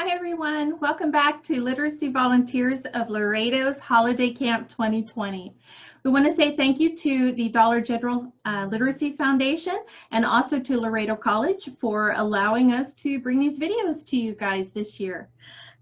Hi everyone, welcome back to Literacy Volunteers of Laredo's Holiday Camp 2020. We want to say thank you to the Dollar General Literacy Foundation and also to Laredo College for allowing us to bring these videos to you guys this year.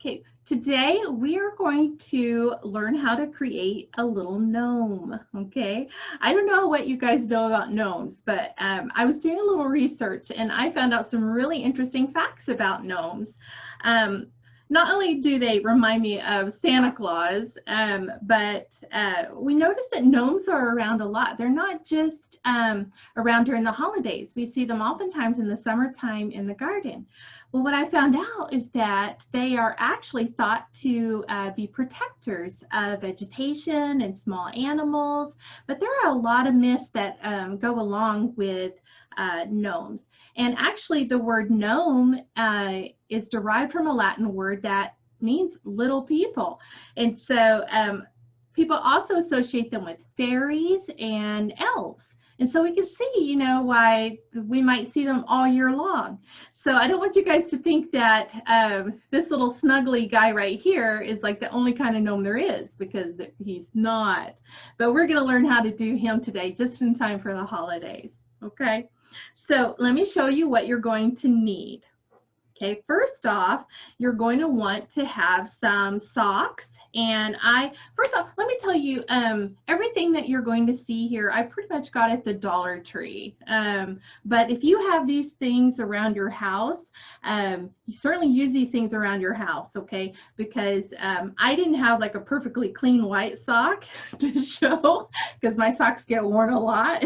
Okay, today we are going to learn how to create a little gnome, okay? I don't know what you guys know about gnomes, but I was doing a little research and I found out some really interesting facts about gnomes. Not only do they remind me of Santa Claus, but we noticed that gnomes are around a lot. They're not just around during the holidays. We see them oftentimes in the summertime in the garden. Well, what I found out is that they are actually thought to be protectors of vegetation and small animals, but there are a lot of myths that go along with gnomes. And actually the word gnome is derived from a Latin word that means little people. And so people also associate them with fairies and elves. And so we can see, you know, why we might see them all year long. So I don't want you guys to think that this little snuggly guy right here is like the only kind of gnome there is, because he's not. But we're going to learn how to do him today, just in time for the holidays. Okay, so let me show you what you're going to need. Okay, first off, you're going to want to have some socks. And first off, let me tell you, everything that you're going to see here, I pretty much got at the Dollar Tree. But if you have these things around your house, you certainly use these things around your house, okay? Because I didn't have like a perfectly clean white sock to show, because my socks get worn a lot.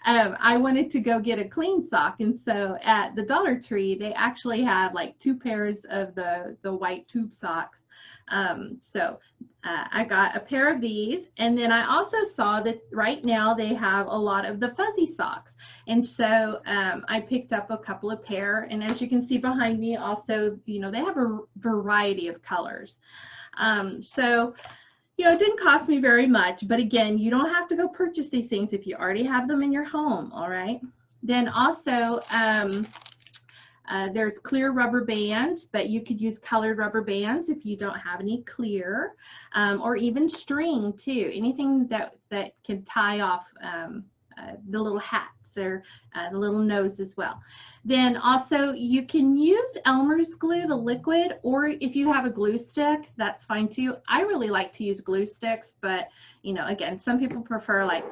I wanted to go get a clean sock. And so at the Dollar Tree, they actually have like 2 pairs of the white tube socks. I got a pair of these, and then I also saw that right now they have a lot of the fuzzy socks, and so I picked up a couple of pair, and as you can see behind me also, you know, they have a variety of colors. So you know, it didn't cost me very much, but again, you don't have to go purchase these things if you already have them in your home. All right, then also there's clear rubber bands, but you could use colored rubber bands if you don't have any clear, or even string too, anything that can tie off the little hats or the little nose as well. Then also you can use Elmer's glue, the liquid, or if you have a glue stick, that's fine too. I really like to use glue sticks, but you know, again, some people prefer like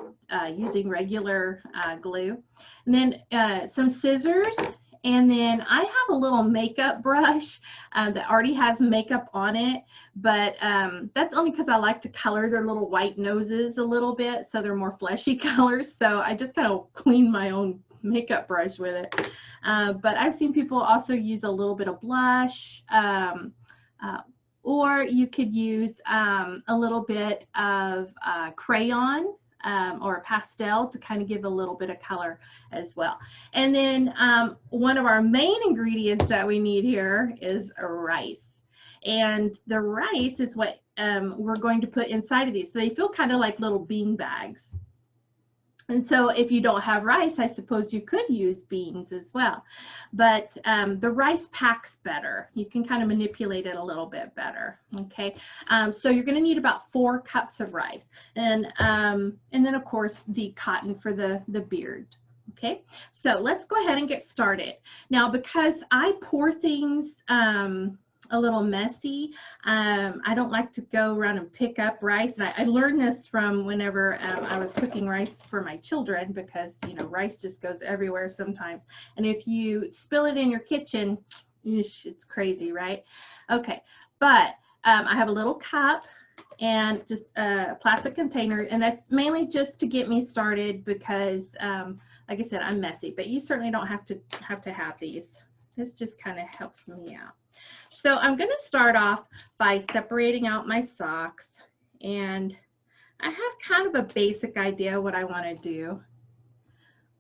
using regular glue. And then some scissors. And then I have a little makeup brush that already has makeup on it, but that's only because I like to color their little white noses a little bit so they're more fleshy colors. So I just kind of clean my own makeup brush with it. But I've seen people also use a little bit of blush, or you could use a little bit of crayon. Or a pastel to kind of give a little bit of color as well. And then one of our main ingredients that we need here is rice. And the rice is what we're going to put inside of these. So they feel kind of like little bean bags. And so if you don't have rice, I suppose you could use beans as well. But the rice packs better. You can kind of manipulate it a little bit better, okay? So you're going to need about 4 cups of rice. And then, of course, the cotton for the beard, okay? So let's go ahead and get started. Now, because I pour things a little messy, I don't like to go around and pick up rice. And I learned this from whenever I was cooking rice for my children, because you know, rice just goes everywhere sometimes, and if you spill it in your kitchen, it's crazy, right? Okay, but I have a little cup and just a plastic container, and that's mainly just to get me started because like I said, I'm messy, but you certainly don't have to have these. This just kind of helps me out. So I'm going to start off by separating out my socks, and I have kind of a basic idea what I want to do.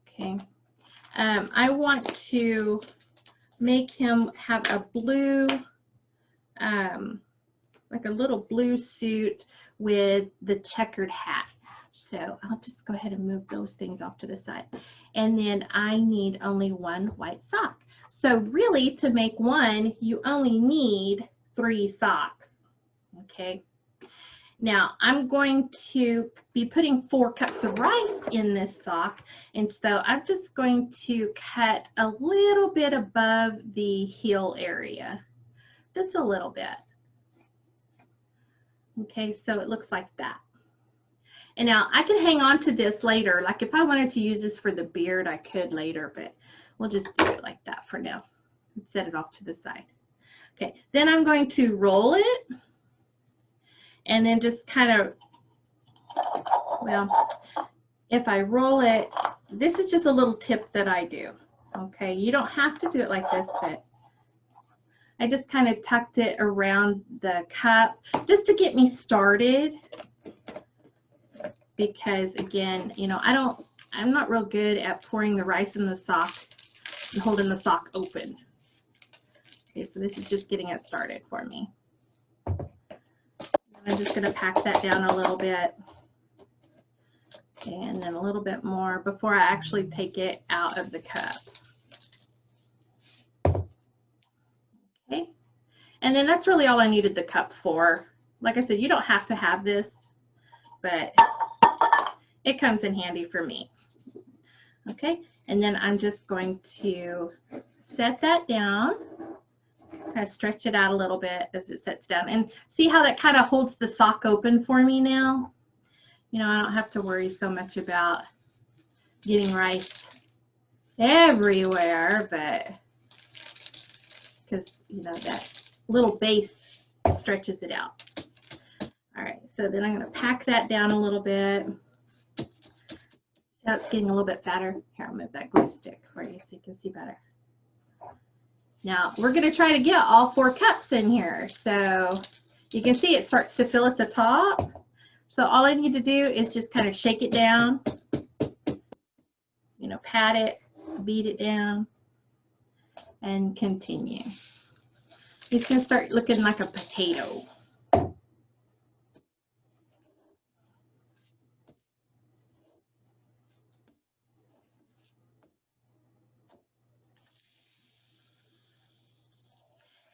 Okay, I want to make him have a blue, like a little blue suit with the checkered hat. So I'll just go ahead and move those things off to the side. And then I need only 1 white sock. So really, to make one, you only need 3 socks. Okay. Now I'm going to be putting 4 cups of rice in this sock, and so I'm just going to cut a little bit above the heel area, just a little bit. Okay, so it looks like that. And now I can hang on to this later. Like if I wanted to use this for the beard, I could later, but we'll just do it like that for now and set it off to the side. Okay, then I'm going to roll it and then just kind of, well, if I roll it, this is just a little tip that I do. Okay, you don't have to do it like this, but I just kind of tucked it around the cup just to get me started. Because again, you know, I'm not real good at pouring the rice in the sock and holding the sock open. Okay, so this is just getting it started for me. I'm just going to pack that down a little bit. Okay, and then a little bit more before I actually take it out of the cup. Okay, and then that's really all I needed the cup for. Like I said, you don't have to have this, but it comes in handy for me. Okay, and then I'm just going to set that down, kind of stretch it out a little bit as it sets down, and see how that kind of holds the sock open for me now. You know, I don't have to worry so much about getting rice everywhere, but because, you know, that little base stretches it out. All right, so then I'm going to pack that down a little bit. That's getting a little bit fatter. Here, I'll move that glue stick for you so you can see better. Now, we're going to try to get all 4 cups in here. So you can see it starts to fill at the top. So all I need to do is just kind of shake it down, you know, pat it, beat it down, and continue. It's going to start looking like a potato.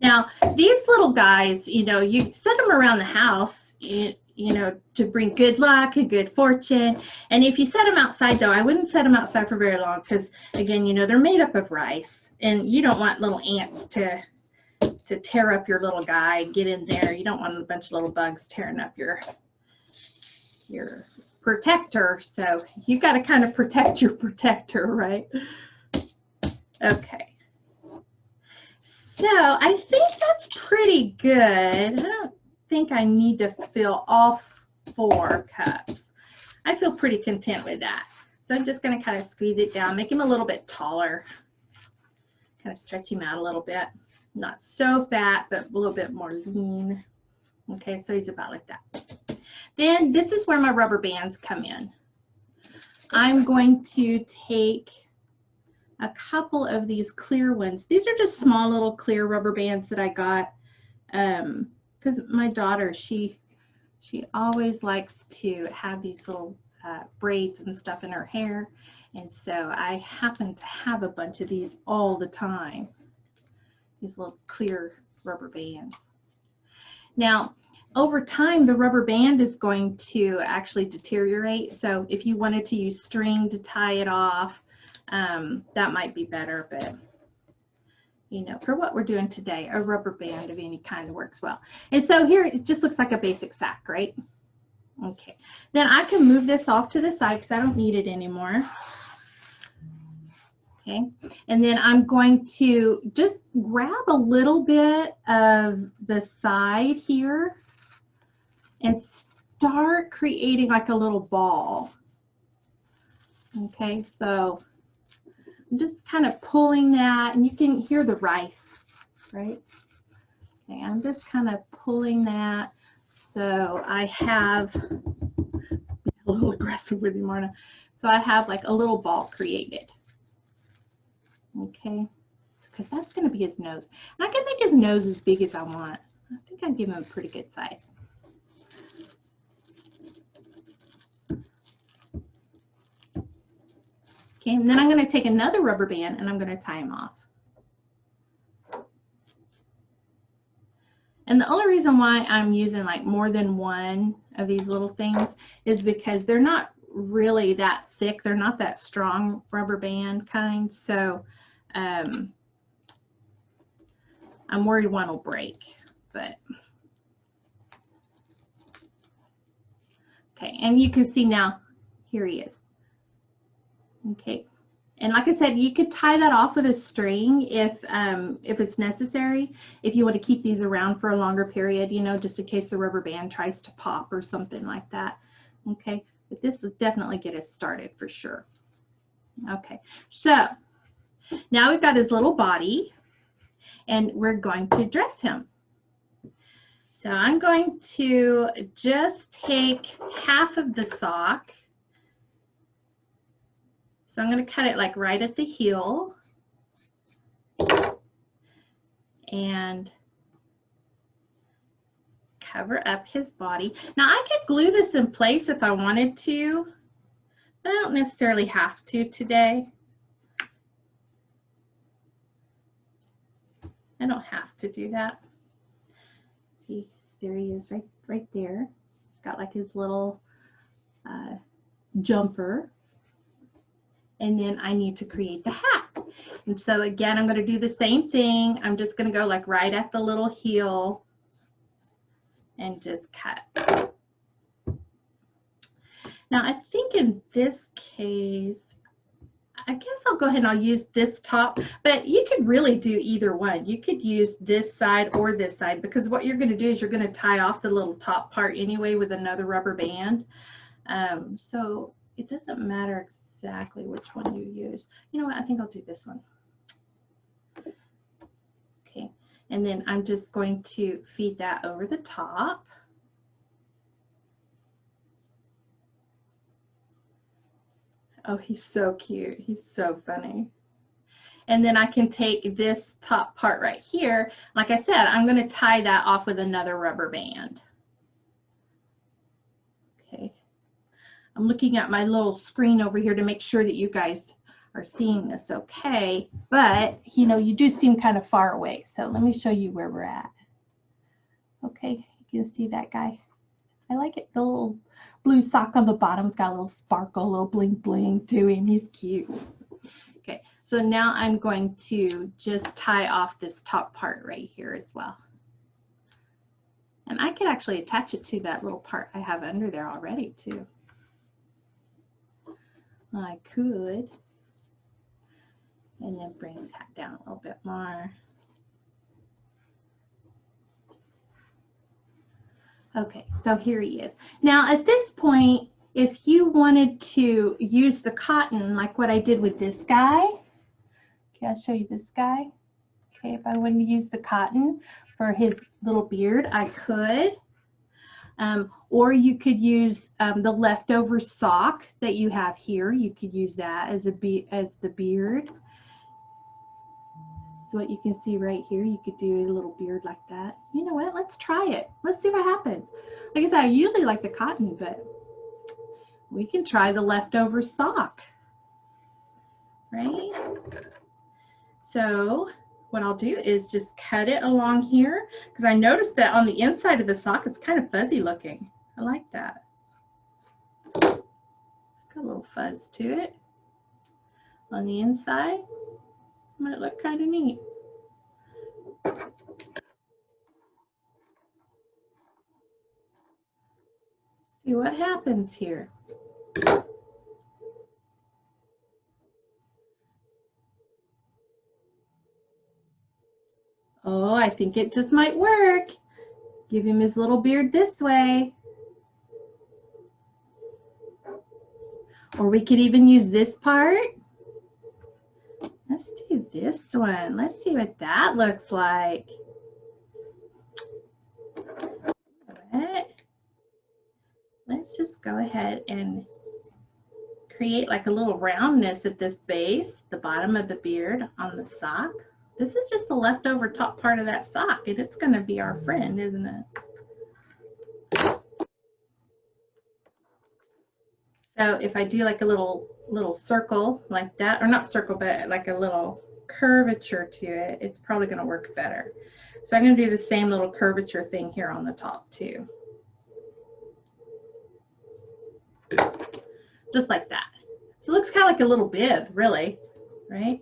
Now, these little guys, you know, you set them around the house, you know, to bring good luck and good fortune. And if you set them outside, though, I wouldn't set them outside for very long because, again, you know, they're made up of rice. And you don't want little ants to tear up your little guy and get in there. You don't want a bunch of little bugs tearing up your protector. So you got to kind of protect your protector, right? Okay. So I think that's pretty good. I don't think I need to fill all 4 cups. I feel pretty content with that. So I'm just going to kind of squeeze it down, make him a little bit taller, kind of stretch him out a little bit. Not so fat, but a little bit more lean. Okay, so he's about like that. Then this is where my rubber bands come in. I'm going to take a couple of these clear ones. These are just small little clear rubber bands that I got because my daughter, she always likes to have these little braids and stuff in her hair, and so I happen to have a bunch of these all the time, these little clear rubber bands. Now, over time, the rubber band is going to actually deteriorate, so if you wanted to use string to tie it off, that might be better, but you know, for what we're doing today, a rubber band of any kind works well. And so here it just looks like a basic sack, right? Okay, then I can move this off to the side because I don't need it anymore. Okay, and then I'm going to just grab a little bit of the side here and start creating like a little ball. Okay, so I'm just kind of pulling that, and you can hear the rice, right? Okay, I'm just kind of pulling that. So I have, a little aggressive with you, Marna. So I have like a little ball created. Okay, because that's going to be his nose. And I can make his nose as big as I want. I think I'd give him a pretty good size. Okay, and then I'm going to take another rubber band and I'm going to tie him off. And the only reason why I'm using like more than one of these little things is because they're not really that thick. They're not that strong rubber band kind. So I'm worried one will break, but okay. And you can see now, here he is. Okay. And like I said, you could tie that off with a string if it's necessary, if you want to keep these around for a longer period, you know, just in case the rubber band tries to pop or something like that. Okay, but this will definitely get us started for sure. Okay, so now we've got his little body and we're going to dress him. So I'm going to just take half of the sock. So I'm going to cut it like right at the heel and cover up his body. Now I could glue this in place if I wanted to, but I don't necessarily have to today. I don't have to do that. See, there he is right there. He's got like his little jumper. And then I need to create the hat. And so again, I'm going to do the same thing. I'm just going to go like right at the little heel and just cut. Now I think in this case, I guess I'll go ahead and I'll use this top, but you could really do either one. You could use this side or this side, because what you're going to do is you're going to tie off the little top part anyway with another rubber band. So it doesn't matter exactly which one you use. You know what, I think I'll do this one. Okay, and then I'm just going to feed that over the top. Oh, he's so cute. He's so funny. And then I can take this top part right here. Like I said, I'm going to tie that off with another rubber band. Okay. I'm looking at my little screen over here to make sure that you guys are seeing this okay. But, you know, you do seem kind of far away. So let me show you where we're at. Okay, you can see that guy. I like it. The little blue sock on the bottom. It's got a little sparkle, a little bling bling to him. He's cute. Okay, so now I'm going to just tie off this top part right here as well. And I could actually attach it to that little part I have under there already too. I could. And then bring his hat down a little bit more. Okay, so here he is. Now at this point, if you wanted to use the cotton, like what I did with this guy, okay, I'll show you this guy. Okay, if I wanted to use the cotton for his little beard, I could. Or you could use the leftover sock that you have here. You could use that as the beard. So what you can see right here, you could do a little beard like that. You know what? Let's try it. Let's see what happens. Like I said, I usually like the cotton, but we can try the leftover sock, right? So what I'll do is just cut it along here, because I noticed that on the inside of the sock, it's kind of fuzzy looking. I like that. It's got a little fuzz to it on the inside. Might look kind of neat. See what happens here. Oh, I think it just might work. Give him his little beard this way. Or we could even use this part. Let's do this one. Let's see what that looks like. Let's just go ahead and create like a little roundness at this base, the bottom of the beard on the sock. This is just the leftover top part of that sock, and it's going to be our friend, isn't it? So if I do like a little circle like that, or not circle, but like a little curvature to it, it's probably going to work better. So I'm going to do the same little curvature thing here on the top too. Just like that. So it looks kind of like a little bib, really, right?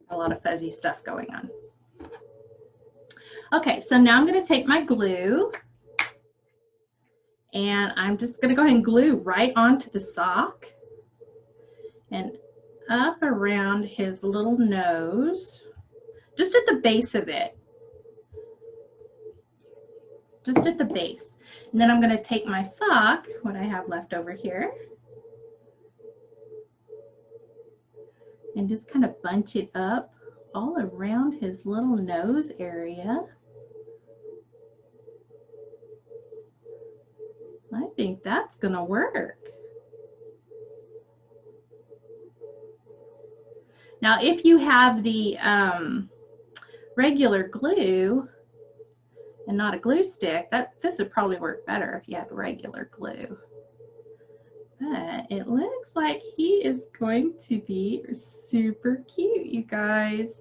A lot of fuzzy stuff going on. Okay, so now I'm going to take my glue and I'm just going to go ahead and glue right onto the sock and up around his little nose, just at the base of it, just at the base. And then I'm going to take my sock, what I have left over here, and just kind of bunch it up all around his little nose area. I think that's going to work. Now, if you have the regular glue and not a glue stick, this would probably work better if you had regular glue. But it looks like he is going to be super cute, you guys.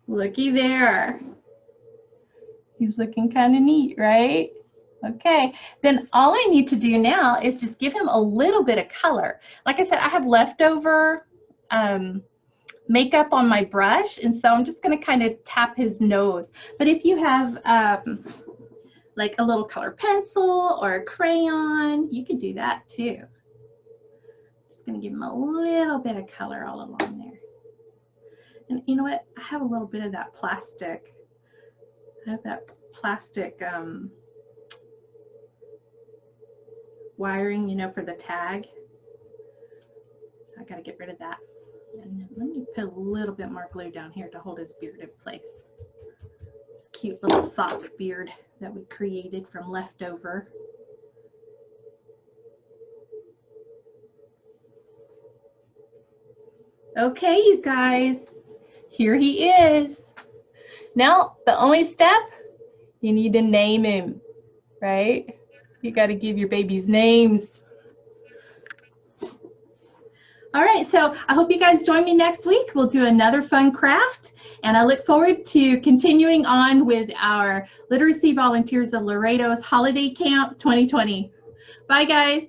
Looky there. He's looking kind of neat, right? Okay, then all I need to do now is just give him a little bit of color. Like I said, I have leftover makeup on my brush, and so I'm just going to kind of tap his nose. But if you have like a little color pencil or a crayon, you can do that too. Just going to give him a little bit of color all along there. And you know what? I have a little bit of that plastic. I have that plastic wiring, you know, for the tag. So I got to get rid of that. And let me put a little bit more glue down here to hold his beard in place. This cute little sock beard that we created from leftover. Okay, you guys, here he is. Now, the only step, you need to name him, right? You got to give your babies names. All right, so I hope you guys join me next week. We'll do another fun craft, and I look forward to continuing on with our Literacy Volunteers of Laredo's Holiday Camp 2020. Bye, guys.